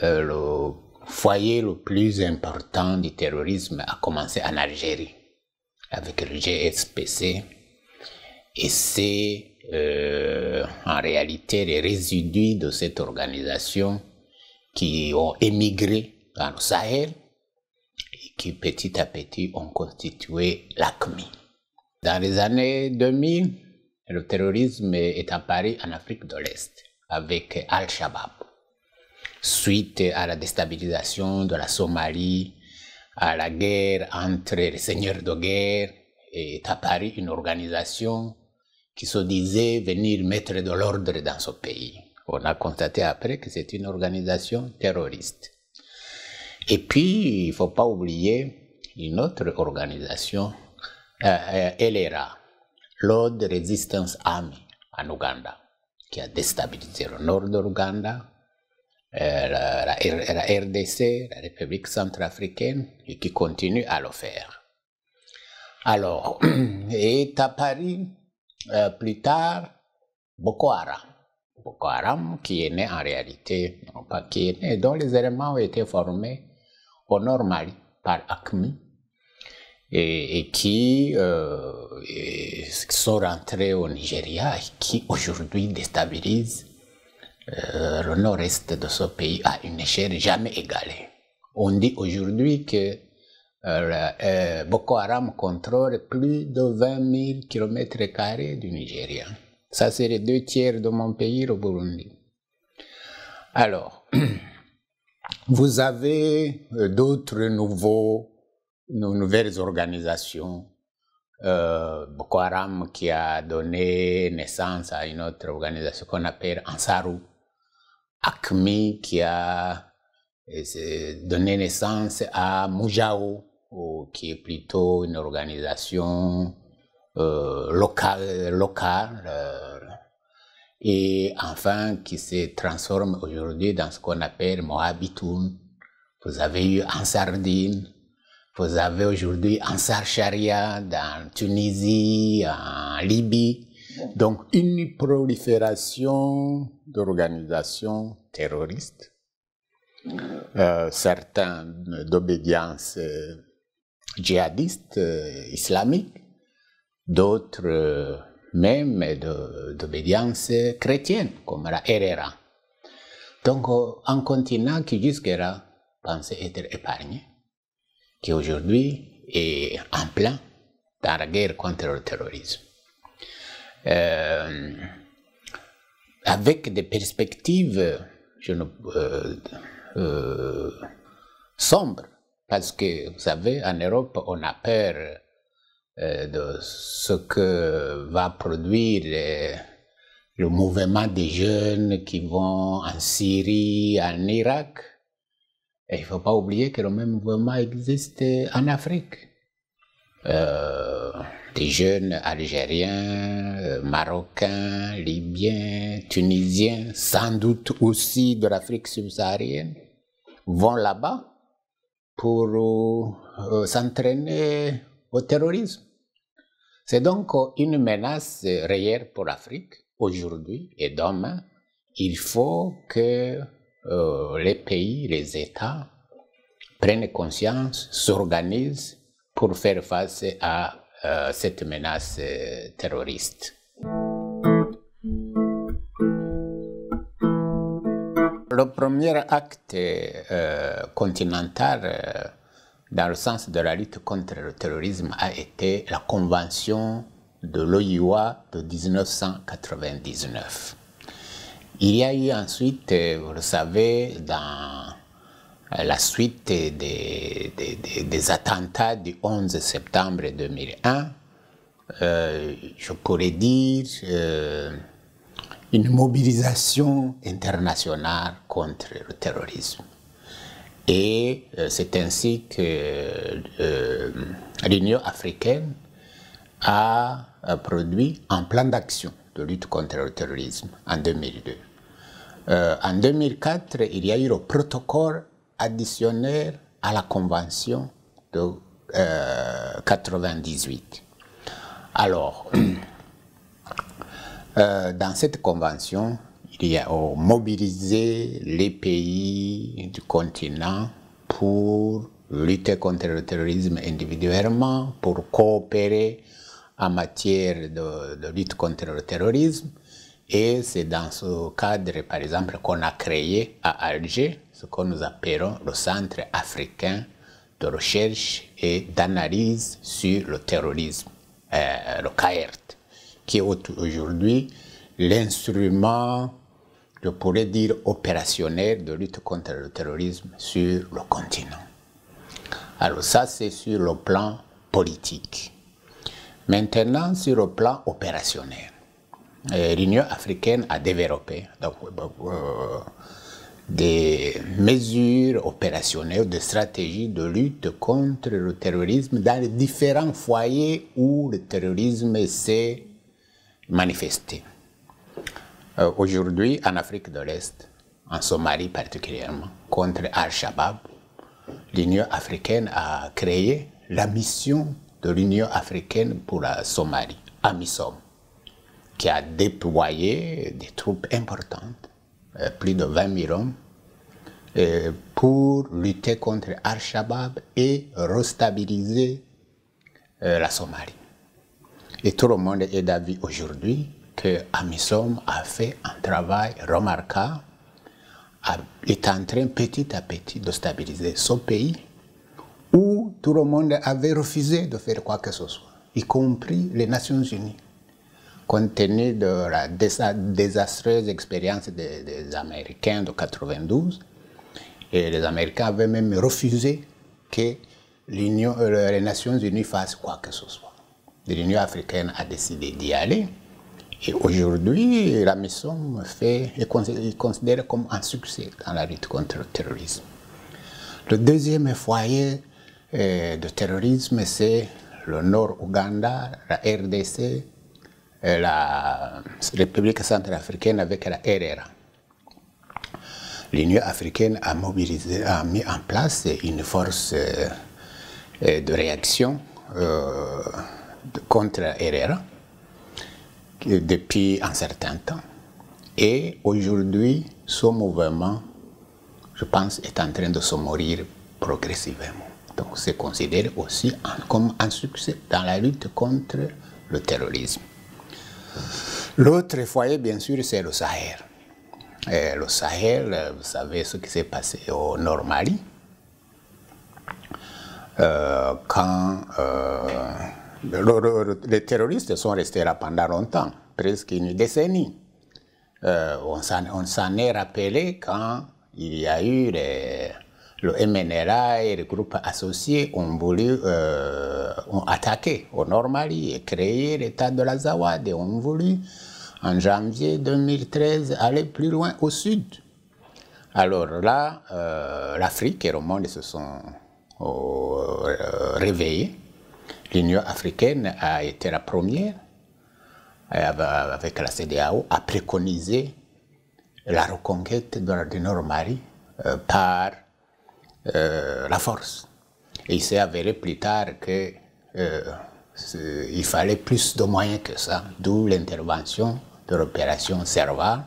le foyer le plus important du terrorisme a commencé en Algérie, avec le GSPC, et c'est en réalité les résidus de cette organisation qui ont émigré dans le Sahel et qui petit à petit ont constitué l'AQMI. Dans les années 2000, le terrorisme est apparu en Afrique de l'Est avec Al-Shabaab. Suite à la déstabilisation de la Somalie, à la guerre entre les seigneurs de guerre, est apparue une organisation qui se disait venir mettre de l'ordre dans ce pays. On a constaté après que c'est une organisation terroriste. Et puis, il ne faut pas oublier une autre organisation, LRA, Lord Resistance Army, en Ouganda, qui a déstabilisé le nord de l'Ouganda, la RDC, la République centrafricaine, et qui continue à le faire. Alors, est apparu plus tard Boko Haram. Boko Haram qui est né en réalité, non pas qui est né, dont les éléments ont été formés au nord Mali par AQMI et qui sont rentrés au Nigeria et qui aujourd'hui déstabilisent le nord-est de ce pays à une échelle jamais égalée. On dit aujourd'hui que Boko Haram contrôle plus de 20 000 km² du Nigeria. Ça, c'est les 2/3 de mon pays, le Burundi. Alors, vous avez d'autres nouvelles organisations. Boko Haram qui a donné naissance à une autre organisation qu'on appelle Ansarou. AQMI qui a donné naissance à Moujao, qui est plutôt une organisation locale, et enfin qui se transforme aujourd'hui dans ce qu'on appelle Moabitoun. Vous avez eu Ansardine, vous avez aujourd'hui Ansar Sharia dans Tunisie, en Libye. Donc une prolifération d'organisations terroristes, certains d'obédience djihadiste islamique, d'autres même d'obédience chrétienne, comme la RRA. Donc, un continent qui jusque-là pensait être épargné, qui aujourd'hui est en plein dans la guerre contre le terrorisme. Avec des perspectives sombres, parce que, vous savez, en Europe, on a peur de ce que va produire le mouvement des jeunes qui vont en Syrie, en Irak. Et il ne faut pas oublier que le même mouvement existe en Afrique. Des jeunes algériens, marocains, libyens, tunisiens, sans doute aussi de l'Afrique subsaharienne, vont là-bas pour s'entraîner au terrorisme. C'est donc une menace réelle pour l'Afrique, aujourd'hui et demain. Il faut que les pays, les États prennent conscience, s'organisent pour faire face à cette menace terroriste. Le premier acte continental dans le sens de la lutte contre le terrorisme a été la Convention de l'OIOA de 1999. Il y a eu ensuite, vous le savez, dans la suite des attentats du 11 septembre 2001, je pourrais dire une mobilisation internationale contre le terrorisme. Et c'est ainsi que l'Union africaine a produit un plan d'action de lutte contre le terrorisme en 2002. En 2004, il y a eu le protocole additionnel à la Convention de 98. Alors, dans cette convention, il y a mobilisé les pays du continent pour lutter contre le terrorisme individuellement, pour coopérer en matière de lutte contre le terrorisme. Et c'est dans ce cadre, par exemple, qu'on a créé à Alger ce que nous appelons le Centre africain de recherche et d'analyse sur le terrorisme, le CAERT, qui est aujourd'hui l'instrument, je pourrais dire, opérationnel de lutte contre le terrorisme sur le continent. Alors ça, c'est sur le plan politique. Maintenant, sur le plan opérationnel, l'Union africaine a développé des mesures opérationnelles, des stratégies de lutte contre le terrorisme dans les différents foyers où le terrorisme s'est manifesté. Aujourd'hui, en Afrique de l'Est, en Somalie particulièrement, contre Al-Shabaab, l'Union africaine a créé la mission de l'Union africaine pour la Somalie, AMISOM, qui a déployé des troupes importantes, plus de 20 000 hommes, pour lutter contre Al-Shabaab et restabiliser la Somalie. Et tout le monde est d'avis aujourd'hui que AMISOM a fait un travail remarquable, est en train petit à petit de stabiliser ce pays où tout le monde avait refusé de faire quoi que ce soit, y compris les Nations Unies, compte tenu de la désastreuse expérience des Américains de 92. Et les Américains avaient même refusé que les Nations Unies fassent quoi que ce soit. L'Union africaine a décidé d'y aller. Et aujourd'hui, la mission est considérée comme un succès dans la lutte contre le terrorisme. Le deuxième foyer de terrorisme, c'est le Nord-Ouganda, la RDC, la République centrafricaine avec la RRA. L'Union africaine a mis en place une force de réaction contre la RRA depuis un certain temps. Et aujourd'hui, ce mouvement, je pense, est en train de se mourir progressivement. Donc c'est considéré aussi comme un succès dans la lutte contre le terrorisme. L'autre foyer, bien sûr, c'est le Sahel. Et le Sahel, vous savez ce qui s'est passé au Nord Mali, quand les terroristes sont restés là pendant longtemps, presque une décennie. On s'en est rappelé quand il y a eu le MNLA et les groupes associés ont attaqué au Nord Mali et créé l'État de l'Azawad et ont voulu, en janvier 2013, aller plus loin au sud. Alors là, l'Afrique et le monde se sont réveillés. L'Union africaine a été la première, avec la CEDEAO, à préconiser la reconquête du Nord Mali par la force. Et il s'est avéré plus tard qu'il fallait plus de moyens que ça, d'où l'intervention de l'opération Serval.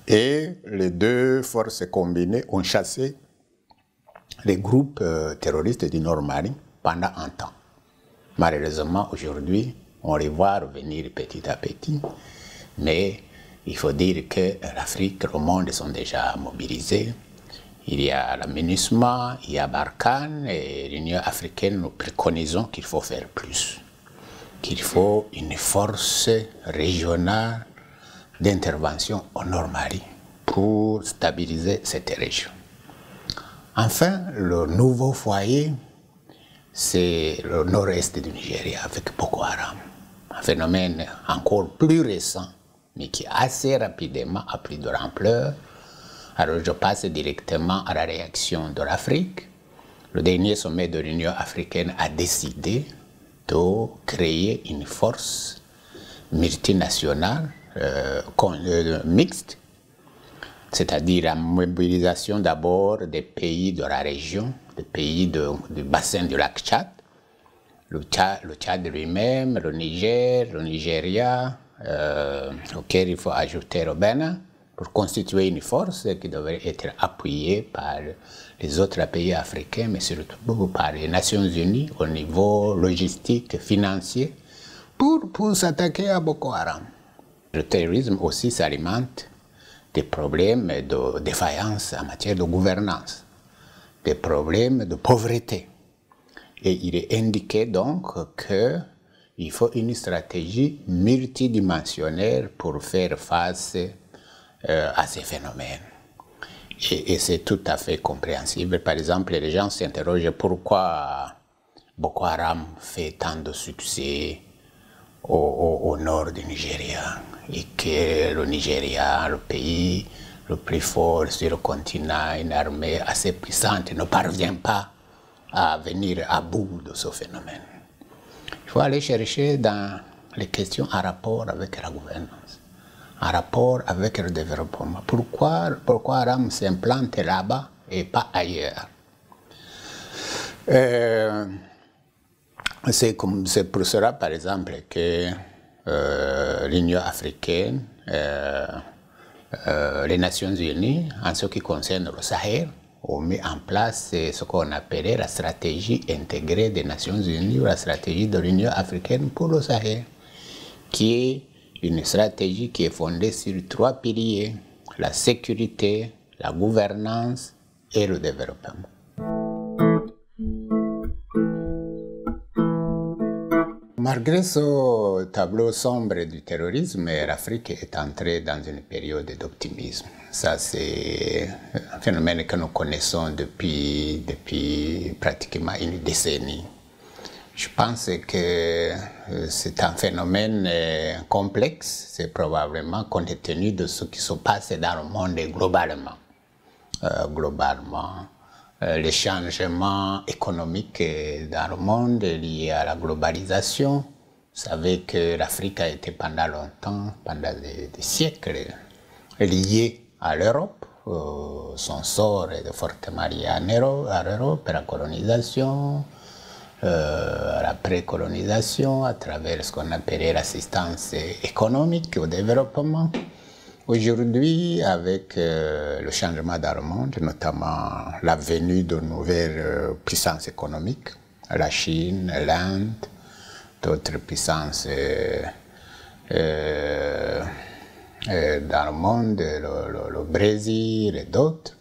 Et les deux forces combinées ont chassé les groupes terroristes du Nord Mali pendant un temps. Malheureusement, aujourd'hui, on les voit revenir petit à petit, mais il faut dire que l'Afrique, le monde sont déjà mobilisés. Il y a la MINUSMA, il y a Barkhane, et l'Union africaine, nous préconisons qu'il faut faire plus, qu'il faut une force régionale d'intervention au Nord Mali pour stabiliser cette région. Enfin, le nouveau foyer, c'est le nord-est du Nigeria avec Boko Haram. Un phénomène encore plus récent, mais qui assez rapidement a pris de l'ampleur. Alors je passe directement à la réaction de l'Afrique. Le dernier sommet de l'Union africaine a décidé de créer une force multinationale mixte, c'est-à-dire la mobilisation d'abord des pays de la région, des pays du bassin du lac Tchad, le Tchad lui-même, le Niger, le Nigeria, auquel il faut ajouter le Bénin, pour constituer une force qui devrait être appuyée par les autres pays africains, mais surtout par les Nations Unies au niveau logistique, financier, pour s'attaquer à Boko Haram. Le terrorisme aussi s'alimente des problèmes de défaillance en matière de gouvernance, des problèmes de pauvreté. Et il est indiqué donc qu'il faut une stratégie multidimensionnelle pour faire face à ces phénomènes. Et c'est tout à fait compréhensible. Par exemple, les gens s'interrogent pourquoi Boko Haram fait tant de succès au nord du Nigeria et que le Nigeria, le pays le plus fort sur le continent, une armée assez puissante, ne parvient pas à venir à bout de ce phénomène. Il faut aller chercher dans les questions en rapport avec la gouvernance, en rapport avec le développement. Pourquoi Haram s'implante là-bas et pas ailleurs? C'est pour cela, par exemple, que l'Union africaine, les Nations Unies, en ce qui concerne le Sahel, ont mis en place ce qu'on appelait la stratégie intégrée des Nations Unies ou la stratégie de l'Union africaine pour le Sahel, qui est une stratégie qui est fondée sur 3 piliers: la sécurité, la gouvernance et le développement. Malgré ce tableau sombre du terrorisme, l'Afrique est entrée dans une période d'optimisme. Ça, c'est un phénomène que nous connaissons depuis pratiquement une décennie. Je pense que c'est un phénomène complexe, c'est probablement compte tenu de ce qui se passe dans le monde globalement. Les changements économiques dans le monde liés à la globalisation. Vous savez que l'Afrique a été pendant longtemps, pendant des siècles, liée à l'Europe. Son sort est fortement lié à l'Europe, à la colonisation, à la précolonisation, à travers ce qu'on appelait l'assistance économique au développement. Aujourd'hui, avec le changement dans le monde, notamment la venue de nouvelles puissances économiques, la Chine, l'Inde, d'autres puissances dans le monde, le Brésil et d'autres,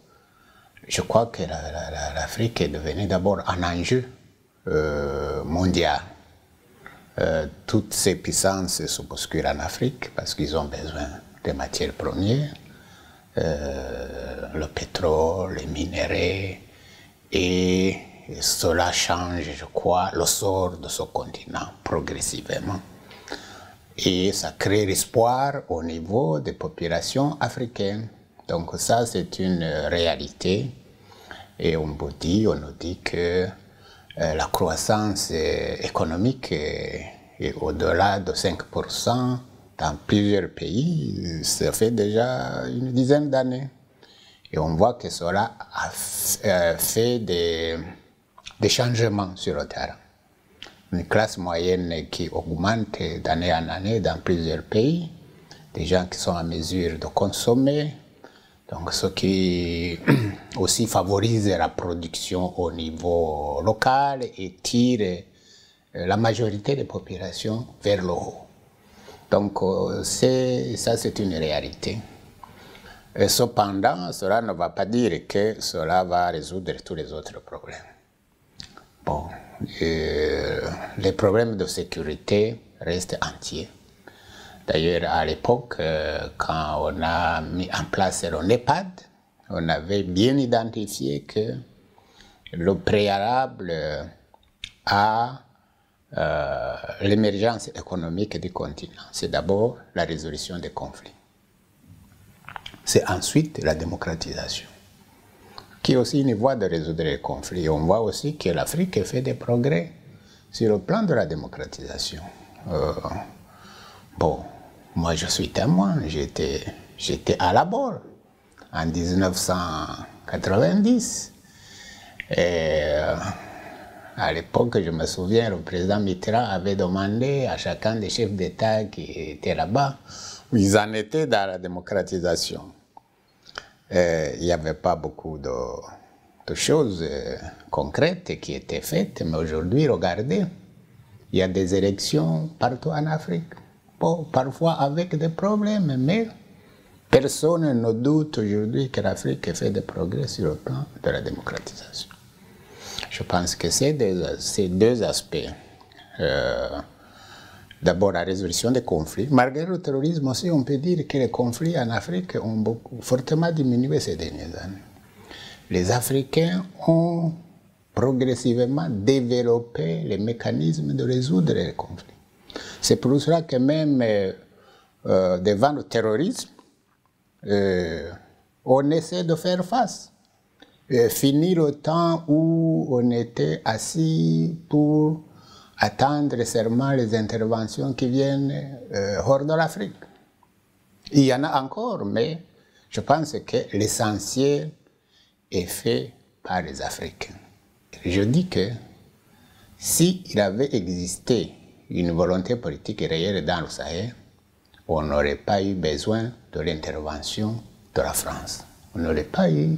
je crois que l'Afrique est devenue d'abord un enjeu mondial. Toutes ces puissances se bousculent en Afrique parce qu'ils ont besoin des matières premières, le pétrole, les minéraux, et cela change, je crois, le sort de ce continent progressivement. Et ça crée l'espoir au niveau des populations africaines. Donc ça, c'est une réalité. Et on nous dit que la croissance économique est au-delà de 5%. Dans plusieurs pays, ça fait déjà une dizaine d'années. Et on voit que cela a fait des changements sur le terrain. Une classe moyenne qui augmente d'année en année dans plusieurs pays, des gens qui sont en mesure de consommer, donc ce qui aussi favorise la production au niveau local et tire la majorité des populations vers le haut. Donc ça, c'est une réalité. Et cependant, cela ne va pas dire que cela va résoudre tous les autres problèmes. Bon, les problèmes de sécurité restent entiers. D'ailleurs, à l'époque, quand on a mis en place le NEPAD, on avait bien identifié que le préalable à l'émergence économique du continent, c'est d'abord la résolution des conflits. C'est ensuite la démocratisation, qui est aussi une voie de résoudre les conflits. On voit aussi que l'Afrique fait des progrès sur le plan de la démocratisation. Bon, moi je suis témoin, j'étais à la Borde en 1990. Et à l'époque, je me souviens, le président Mitterrand avait demandé à chacun des chefs d'État qui étaient là-bas où ils en étaient dans la démocratisation. il n'y avait pas beaucoup de choses concrètes qui étaient faites, mais aujourd'hui, regardez, il y a des élections partout en Afrique, bon, parfois avec des problèmes, mais personne ne doute aujourd'hui que l'Afrique fait des progrès sur le plan de la démocratisation. Je pense que ces deux aspects, d'abord la résolution des conflits, malgré le terrorisme aussi, on peut dire que les conflits en Afrique ont fortement diminué ces dernières années. Les Africains ont progressivement développé les mécanismes de résoudre les conflits. C'est pour cela que même devant le terrorisme, on essaie de faire face. Fini le temps où on était assis pour attendre seulement les interventions qui viennent hors de l'Afrique. Il y en a encore, mais je pense que l'essentiel est fait par les Africains. Je dis que s'il avait existé une volonté politique réelle dans le Sahel, on n'aurait pas eu besoin de l'intervention de la France. On n'aurait pas eu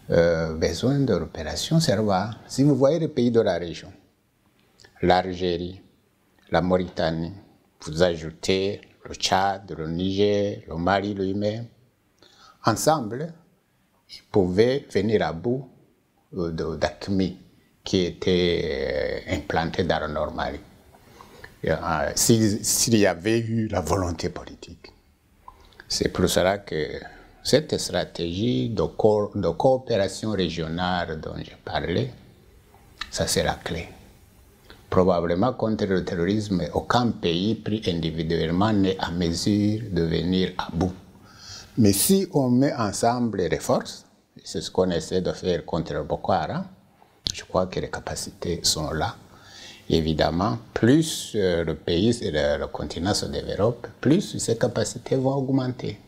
besoin de l'opération Serval. Si vous voyez les pays de la région, l'Algérie, la Mauritanie, vous ajoutez le Tchad, le Niger, le Mali lui-même, ensemble, ils pouvaient venir à bout d'AQMI qui était implanté dans le Nord Mali. S'il y avait eu la volonté politique. C'est pour cela que cette stratégie de coopération régionale dont je parlais, ça c'est la clé. Probablement contre le terrorisme, aucun pays pris individuellement n'est à mesure de venir à bout. Mais si on met ensemble les forces, c'est ce qu'on essaie de faire contre le Boko Haram, je crois que les capacités sont là. Évidemment, plus le pays et le continent se développent, plus ces capacités vont augmenter.